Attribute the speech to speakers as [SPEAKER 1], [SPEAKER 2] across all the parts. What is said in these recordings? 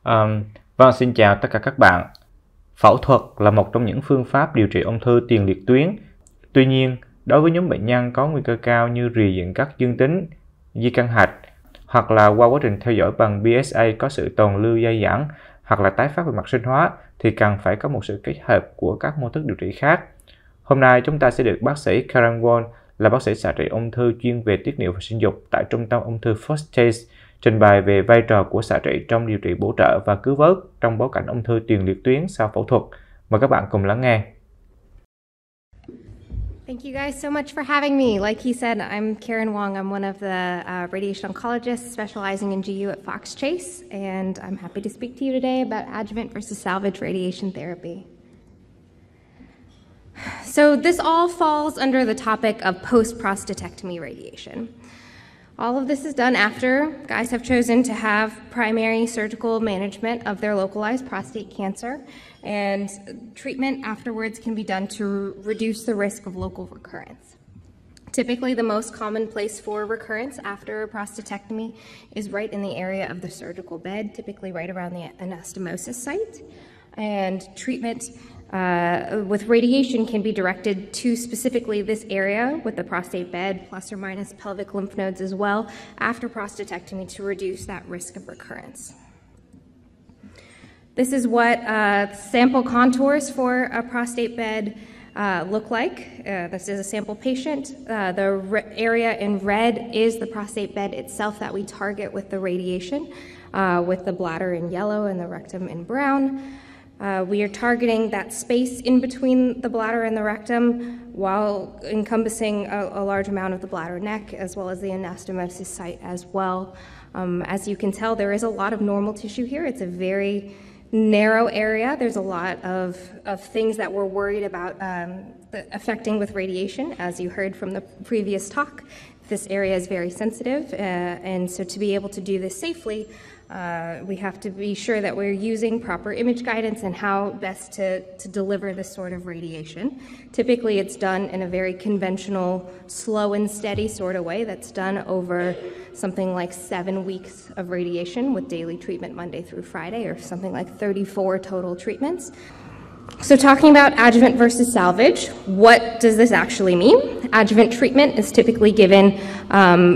[SPEAKER 1] Vâng, xin chào tất cả các bạn. Phẫu thuật là một trong những phương pháp điều trị ung thư tiền liệt tuyến. Tuy nhiên, đối với nhóm bệnh nhân có nguy cơ cao như rì diện cắt dương tính, di căn hạch, hoặc là qua quá trình theo dõi bằng PSA có sự tồn lưu dai dẳng, hoặc là tái phát về mặt sinh hóa, thì cần phải có một sự kết hợp của các mô thức điều trị khác. Hôm nay chúng ta sẽ được bác sĩ Karen Wall, là bác sĩ xạ trị ung thư chuyên về tiết niệu và sinh dục tại Trung tâm ung thư Foster trình bày về vai trò của xạ trị trong điều trị bổ trợ và cứu vớt trong bối cảnh ung thư tiền liệt tuyến sau phẫu thuật. Mời các bạn cùng lắng nghe.
[SPEAKER 2] Thank you guys so much for having me. Like he said, I'm Karen Wong. I'm one of the radiation oncologists specializing in GU at Fox Chase, and I'm happy to speak to you today about adjuvant versus salvage radiation therapy. So this all falls under the topic of post-prostatectomy radiation. All of this is done after guys have chosen to have primary surgical management of their localized prostate cancer, and treatment afterwards can be done to reduce the risk of local recurrence. Typically, the most common place for recurrence after a prostatectomy is right in the area of the surgical bed, typically right around the anastomosis site, and treatment with radiation can be directed to specifically this area with the prostate bed, plus or minus pelvic lymph nodes as well, after prostatectomy to reduce that risk of recurrence. This is what sample contours for a prostate bed look like. This is a sample patient. The area in red is the prostate bed itself that we target with the radiation, with the bladder in yellow and the rectum in brown. We are targeting that space in between the bladder and the rectum while encompassing a large amount of the bladder neck as well as the anastomosis site as well. As you can tell, there is a lot of normal tissue here. It's a very narrow area. There's a lot of things that we're worried about affecting with radiation. As you heard from the previous talk, this area is very sensitive, and so to be able to do this safely, we have to be sure that we're using proper image guidance and how best to deliver this sort of radiation. Typically, it's done in a very conventional, slow and steady sort of way that's done over something like 7 weeks of radiation with daily treatment Monday through Friday, or something like 34 total treatments. So talking about adjuvant versus salvage, what does this actually mean? Adjuvant treatment is typically given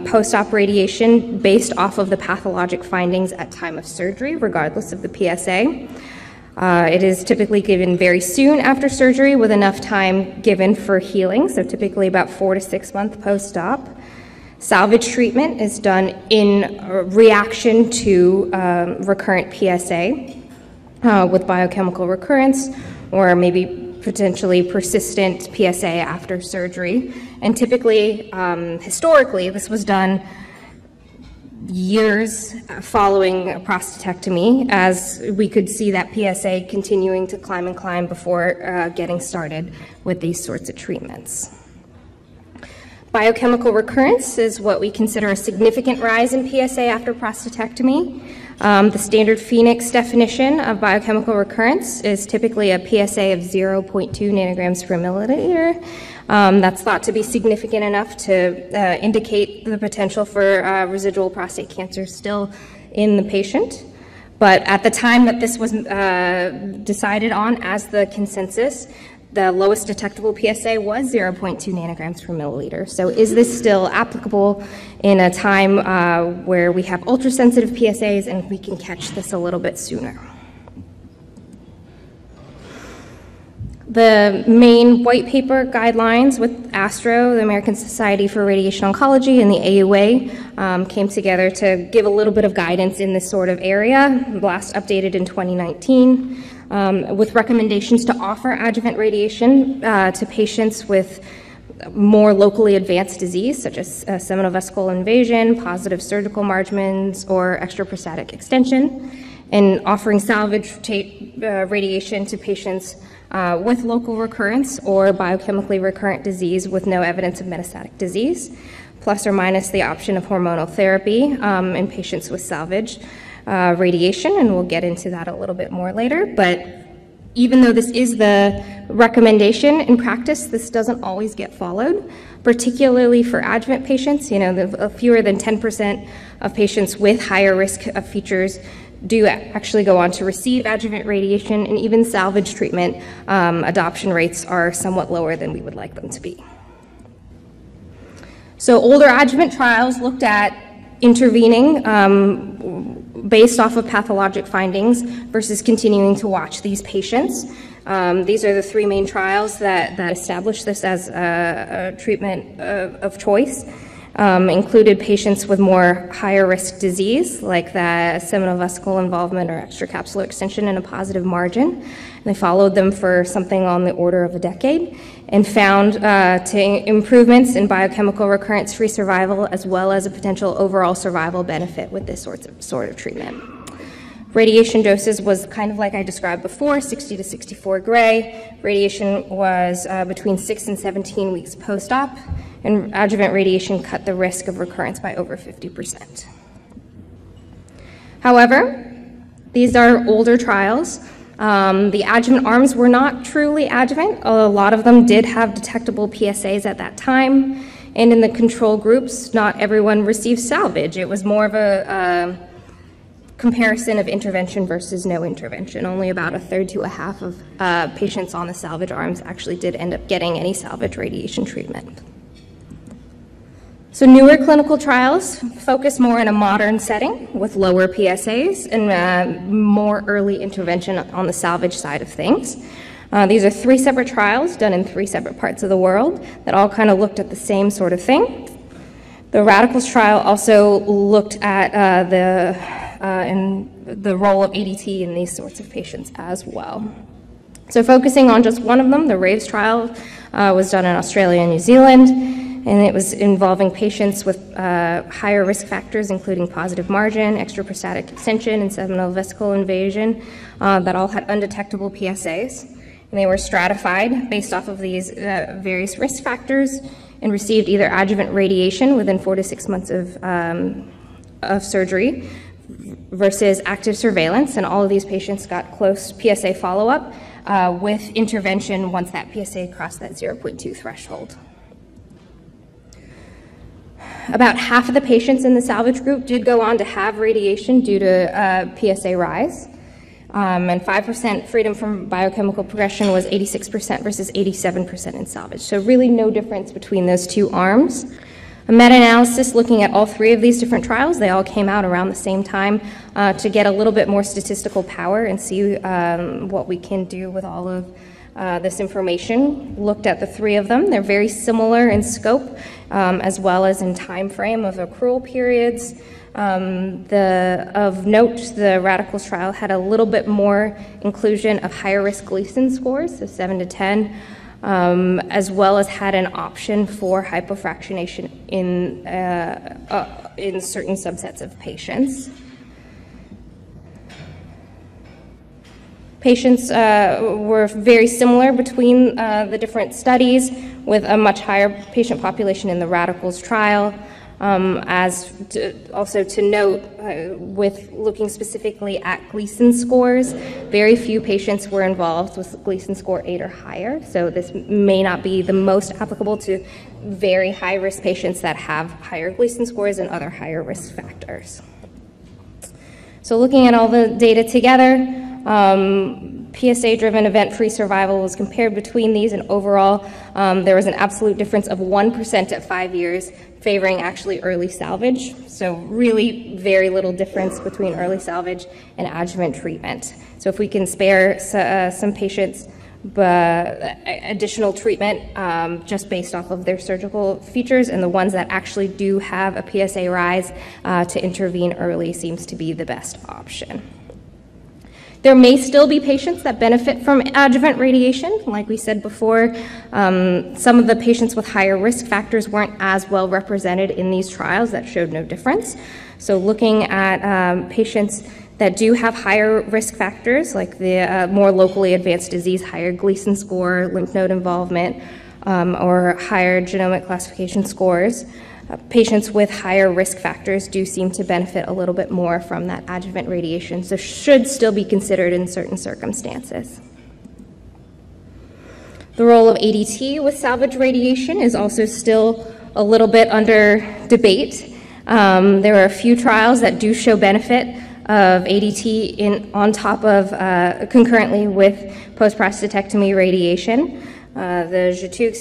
[SPEAKER 2] post-op radiation based off of the pathologic findings at time of surgery, regardless of the PSA. It is typically given very soon after surgery with enough time given for healing, so typically about 4 to 6 months post-op. Salvage treatment is done in reaction to recurrent PSA with biochemical recurrence, or maybe potentially persistent PSA after surgery. And typically, historically, this was done years following a prostatectomy, as we could see that PSA continuing to climb and climb before getting started with these sorts of treatments. Biochemical recurrence is what we consider a significant rise in PSA after prostatectomy. The standard Phoenix definition of biochemical recurrence is typically a PSA of 0.2 nanograms per milliliter. That's thought to be significant enough to indicate the potential for residual prostate cancer still in the patient. But at the time that this was decided on as the consensus, the lowest detectable PSA was 0.2 nanograms per milliliter. So is this still applicable in a time where we have ultrasensitive PSAs and we can catch this a little bit sooner? The main white paper guidelines with ASTRO, the American Society for Radiation Oncology, and the AUA came together to give a little bit of guidance in this sort of area, last updated in 2019. With recommendations to offer adjuvant radiation to patients with more locally advanced disease, such as seminal vesicle invasion, positive surgical margins, or extraprostatic extension, and offering salvage radiation to patients with local recurrence or biochemically recurrent disease with no evidence of metastatic disease, plus or minus the option of hormonal therapy in patients with salvage radiation, and we'll get into that a little bit more later. But even though this is the recommendation in practice, this doesn't always get followed, particularly for adjuvant patients. You know, fewer than 10% of patients with higher risk of features do actually go on to receive adjuvant radiation, and even salvage treatment adoption rates are somewhat lower than we would like them to be. So older adjuvant trials looked at intervening based off of pathologic findings versus continuing to watch these patients. These are the three main trials that established this as a treatment of choice. Included patients with more higher risk disease, like the seminal vesicle involvement or extracapsular extension in a positive margin. And they followed them for something on the order of a decade and found improvements in biochemical recurrence-free survival, as well as a potential overall survival benefit with this sort of treatment. Radiation doses was kind of like I described before, 60 to 64 gray. Radiation was between 6 and 17 weeks post-op, and adjuvant radiation cut the risk of recurrence by over 50%. However, these are older trials. The adjuvant arms were not truly adjuvant. A lot of them did have detectable PSAs at that time, and in the control groups, not everyone received salvage. It was more of a comparison of intervention versus no intervention. Only about a third to a half of patients on the salvage arms actually did end up getting any salvage radiation treatment. So newer clinical trials focus more in a modern setting with lower PSAs and more early intervention on the salvage side of things. These are three separate trials done in three separate parts of the world that all kind of looked at the same sort of thing. The Radicals trial also looked at the role of ADT in these sorts of patients as well. So focusing on just one of them, the RAVES trial was done in Australia and New Zealand, and it was involving patients with higher risk factors, including positive margin, extraprostatic extension, and seminal vesicle invasion that all had undetectable PSAs. And they were stratified based off of these various risk factors and received either adjuvant radiation within 4 to 6 months of surgery versus active surveillance, and all of these patients got close PSA follow-up with intervention once that PSA crossed that 0.2 threshold. About half of the patients in the salvage group did go on to have radiation due to PSA rise, and 5% freedom from biochemical progression was 86% versus 87% in salvage. So really no difference between those two arms. A meta-analysis looking at all three of these different trials, they all came out around the same time to get a little bit more statistical power and see what we can do with all of this information. Looked at the three of them. They're very similar in scope as well as in time frame of accrual periods. Of note, the Radicals trial had a little bit more inclusion of higher risk Gleason scores, so 7 to 10. As well as had an option for hypofractionation in certain subsets of patients. Patients were very similar between the different studies, with a much higher patient population in the Radicals trial. Also to note, with looking specifically at Gleason scores, very few patients were involved with Gleason score 8 or higher, so this may not be the most applicable to very high-risk patients that have higher Gleason scores and other higher risk factors. So looking at all the data together, PSA-driven event-free survival was compared between these, and overall there was an absolute difference of 1% at 5 years, favoring actually early salvage. So really very little difference between early salvage and adjuvant treatment. So if we can spare some patients additional treatment just based off of their surgical features, and the ones that actually do have a PSA rise to intervene early seems to be the best option. There may still be patients that benefit from adjuvant radiation. Like we said before, some of the patients with higher risk factors weren't as well represented in these trials. That showed no difference. So looking at patients that do have higher risk factors, like the more locally advanced disease, higher Gleason score, lymph node involvement, or higher genomic classification scores, patients with higher risk factors do seem to benefit a little bit more from that adjuvant radiation, so should still be considered in certain circumstances. The role of ADT with salvage radiation is also still a little bit under debate. There are a few trials that do show benefit of ADT on top of concurrently with post-prostatectomy radiation. The Zhutuk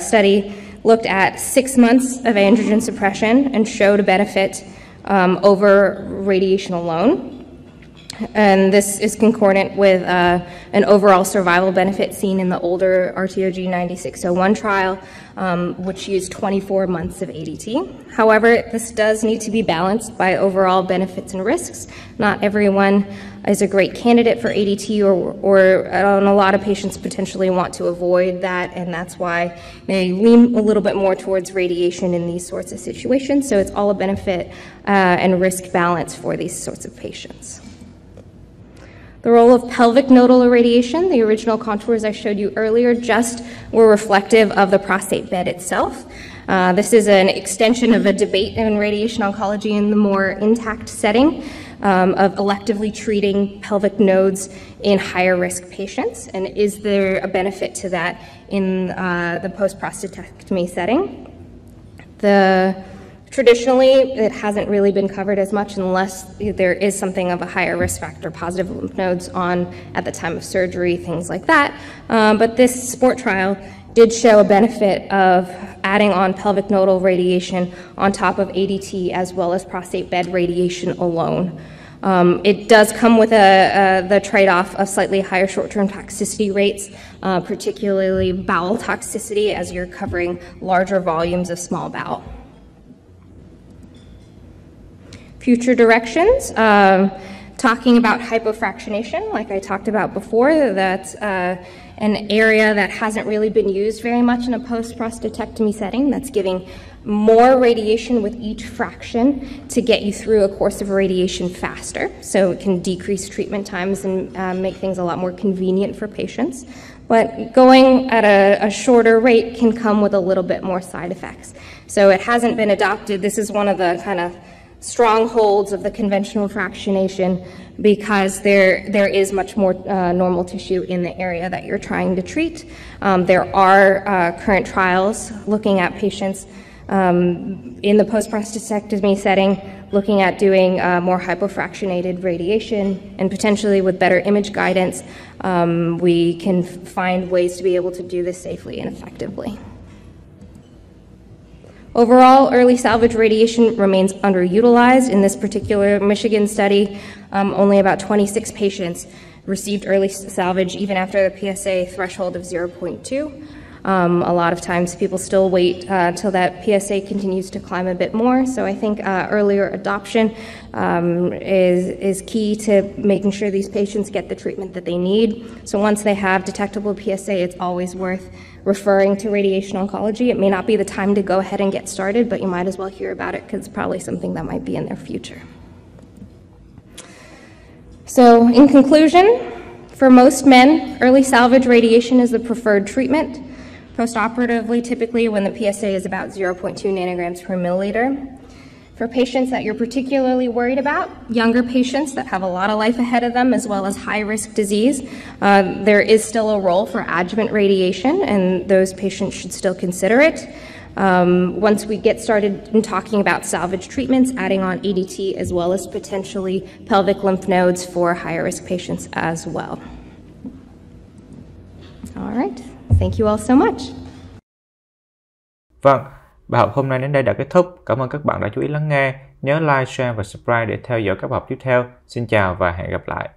[SPEAKER 2] study looked at 6 months of androgen suppression and showed a benefit over radiation alone. And this is concordant with an overall survival benefit seen in the older RTOG 9601 trial, which used 24 months of ADT. However, this does need to be balanced by overall benefits and risks. Not everyone is a great candidate for ADT, or a lot of patients potentially want to avoid that, and that's why they lean a little bit more towards radiation in these sorts of situations. So it's all a benefit and risk balance for these sorts of patients. The role of pelvic nodal irradiation, the original contours I showed you earlier just were reflective of the prostate bed itself. This is an extension of a debate in radiation oncology in the more intact setting of electively treating pelvic nodes in higher risk patients, and is there a benefit to that in the post-prostatectomy setting? Traditionally, it hasn't really been covered as much unless there is something of a higher risk factor, positive lymph nodes on at the time of surgery, things like that. But this SPORT trial did show a benefit of adding on pelvic nodal radiation on top of ADT as well as prostate bed radiation alone. It does come with the trade-off of slightly higher short-term toxicity rates, particularly bowel toxicity, as you're covering larger volumes of small bowel. Future directions, talking about hypofractionation, like I talked about before, that's an area that hasn't really been used very much in a post-prostatectomy setting. That's giving more radiation with each fraction to get you through a course of radiation faster, so it can decrease treatment times and make things a lot more convenient for patients. But going at a shorter rate can come with a little bit more side effects. So it hasn't been adopted. This is one of the kind of strongholds of the conventional fractionation because there is much more normal tissue in the area that you're trying to treat. There are current trials looking at patients in the post-prostatectomy setting, looking at doing more hypofractionated radiation, and potentially with better image guidance, we can find ways to be able to do this safely and effectively. Overall, early salvage radiation remains underutilized. In this particular Michigan study, only about 26 patients received early salvage even after the PSA threshold of 0.2. A lot of times people still wait till that PSA continues to climb a bit more. So I think earlier adoption is key to making sure these patients get the treatment that they need. So once they have detectable PSA, it's always worth referring to radiation oncology. It may not be the time to go ahead and get started, but you might as well hear about it because it's probably something that might be in their future. So in conclusion, for most men, early salvage radiation is the preferred treatment. Postoperatively, typically when the PSA is about 0.2 nanograms per milliliter. For patients that you're particularly worried about, younger patients that have a lot of life ahead of them as well as high-risk disease, there is still a role for adjuvant radiation, and those patients should still consider it. Once we get started in talking about salvage treatments, adding on ADT as well as potentially pelvic lymph nodes for higher-risk patients as well. All right. Thank you all so much.
[SPEAKER 1] Vâng, bài học hôm nay đến đây đã kết thúc. Cảm ơn các bạn đã chú ý lắng nghe. Nhớ like, share và subscribe để theo dõi các bài học tiếp theo. Xin chào và hẹn gặp lại.